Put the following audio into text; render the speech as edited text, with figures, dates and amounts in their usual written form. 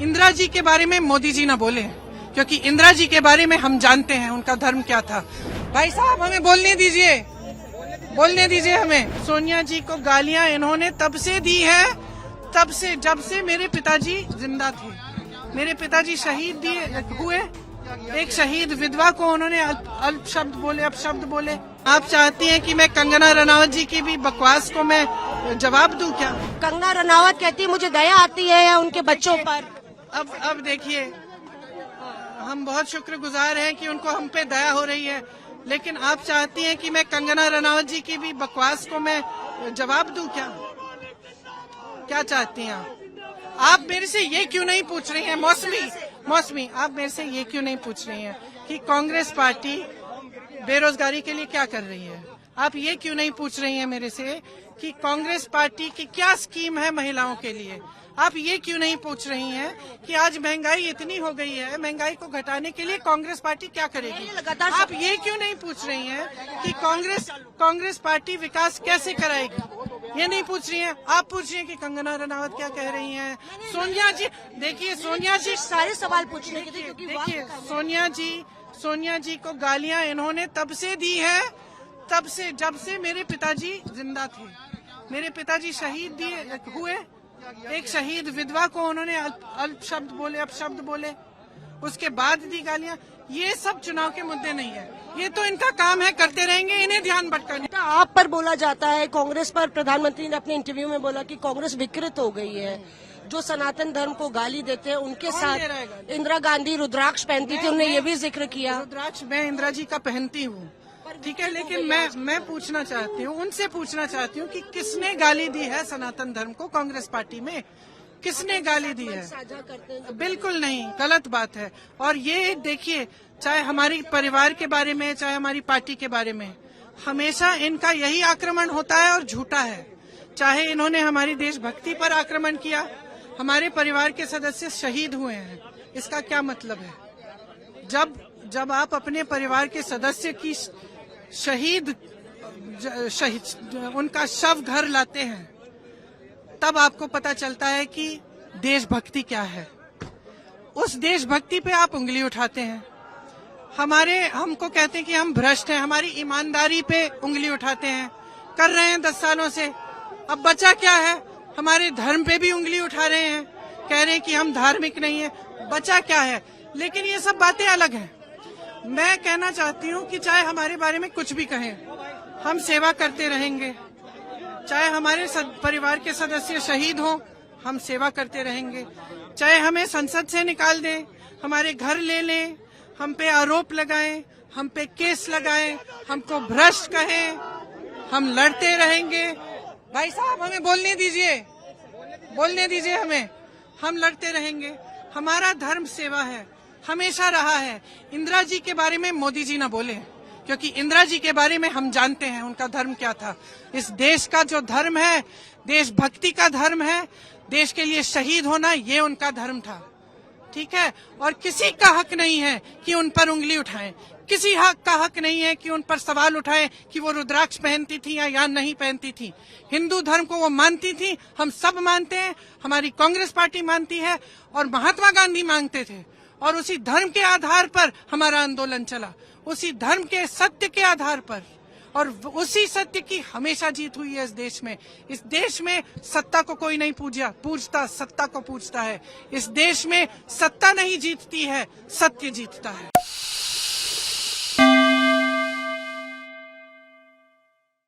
इंदिरा जी के बारे में मोदी जी ना बोले, क्योंकि इंदिरा जी के बारे में हम जानते हैं उनका धर्म क्या था। भाई साहब हमें बोलने दीजिए, बोलने दीजिए हमें। सोनिया जी को गालियां इन्होंने तब से दी है, तब से जब से मेरे पिताजी जिंदा थे। मेरे पिताजी शहीद हुए, एक शहीद विधवा को उन्होंने अपशब्द बोले। आप चाहती हैं कि मैं कंगना रनावत जी की भी बकवास को मैं जवाब दूं क्या? कंगना रनावत कहती है मुझे दया आती है उनके बच्चों पर। अब देखिए, हम बहुत शुक्रगुजार हैं कि उनको हम पे दया हो रही है, लेकिन आप चाहती हैं कि मैं कंगना रनावत जी की भी बकवास को मैं जवाब दूं क्या? क्या चाहती हैं आप मेरे से ये क्यों नहीं पूछ रही हैं? मौसमी आप मेरे से ये क्यों नहीं पूछ रही हैं कि कांग्रेस पार्टी बेरोजगारी के लिए क्या कर रही है? आप ये क्यों नहीं पूछ रही हैं मेरे से कि कांग्रेस पार्टी की क्या स्कीम है महिलाओं के लिए? आप ये क्यों नहीं पूछ रही हैं कि आज महंगाई इतनी हो गई है, महंगाई को घटाने के लिए कांग्रेस पार्टी क्या करेगी? आप ये क्यों नहीं पूछ रही हैं कि कांग्रेस पार्टी विकास कैसे कराएगी? ये नहीं पूछ रही हैं। आप पूछ रही हैं कि कंगना रनावत क्या कह रही हैं, सोनिया जी। देखिए सोनिया जी, सारे सवाल पूछने के लिए, देखिए सोनिया जी को गालियां इन्होंने तब से दी है, तब से जब से मेरे पिताजी जिंदा थे। मेरे पिताजी शहीद हुए, एक शहीद विधवा को उन्होंने अपशब्द बोले, उसके बाद दी गालियां। ये सब चुनाव के मुद्दे नहीं है, ये तो इनका काम है, करते रहेंगे, इन्हें ध्यान भटकाने। आप पर बोला जाता है, कांग्रेस पर प्रधानमंत्री ने अपने इंटरव्यू में बोला कि कांग्रेस विकृत हो गई है। जो सनातन धर्म को गाली देते हैं उनके साथ इंदिरा गांधी रुद्राक्ष पहनती थी, उन्होंने ये भी जिक्र किया। रुद्राक्ष मैं इंदिरा जी का पहनती हूँ, ठीक है, लेकिन मैं पूछना चाहती हूँ, उनसे पूछना चाहती हूँ कि किसने गाली दी है सनातन धर्म को? कांग्रेस पार्टी में किसने गाली दी है? बिल्कुल नहीं, गलत बात है। और ये देखिए, चाहे हमारी परिवार के बारे में, चाहे हमारी पार्टी के बारे में, हमेशा इनका यही आक्रमण होता है और झूठा है। चाहे इन्होंने हमारी देशभक्ति पर आक्रमण किया, हमारे परिवार के सदस्य शहीद हुए हैं, इसका क्या मतलब है? जब आप अपने परिवार के सदस्य की शहीद उनका शव घर लाते हैं, तब आपको पता चलता है कि देशभक्ति क्या है। उस देशभक्ति पे आप उंगली उठाते हैं, हमको कहते हैं कि हम भ्रष्ट हैं, हमारी ईमानदारी पे उंगली उठाते हैं, कर रहे हैं 10 सालों से। अब बचा क्या है? हमारे धर्म पे भी उंगली उठा रहे हैं, कह रहे हैं कि हम धार्मिक नहीं है। बचा क्या है? लेकिन ये सब बातें अलग हैं। मैं कहना चाहती हूँ कि चाहे हमारे बारे में कुछ भी कहें, हम सेवा करते रहेंगे। चाहे हमारे परिवार के सदस्य शहीद हों, हम सेवा करते रहेंगे। चाहे हमें संसद से निकाल दें, हमारे घर ले लें, हम पे आरोप लगाएं, हम पे केस लगाएं, हमको भ्रष्ट कहें, हम लड़ते रहेंगे। भाई साहब हमें बोलने दीजिए हमें। हम लड़ते रहेंगे। हमारा धर्म सेवा है, हमेशा रहा है। इंदिरा जी के बारे में मोदी जी ना बोले, क्योंकि इंदिरा जी के बारे में हम जानते हैं उनका धर्म क्या था। इस देश का जो धर्म है, देशभक्ति का धर्म है, देश के लिए शहीद होना, ये उनका धर्म था, ठीक है। और किसी का हक नहीं है कि उन पर उंगली उठाएं, किसी का हक नहीं है कि उन पर सवाल उठाएं कि वो रुद्राक्ष पहनती थी या नहीं पहनती थी। हिंदू धर्म को वो मानती थी, हम सब मानते हैं, हमारी कांग्रेस पार्टी मानती है, और महात्मा गांधी मांगते थे, और उसी धर्म के आधार पर हमारा आंदोलन चला, उसी धर्म के सत्य के आधार पर, और उसी सत्य की हमेशा जीत हुई है इस देश में। इस देश में सत्ता को कोई नहीं पूजता, सत्ता को पूजता है। इस देश में सत्ता नहीं जीतती है, सत्य जीतता है।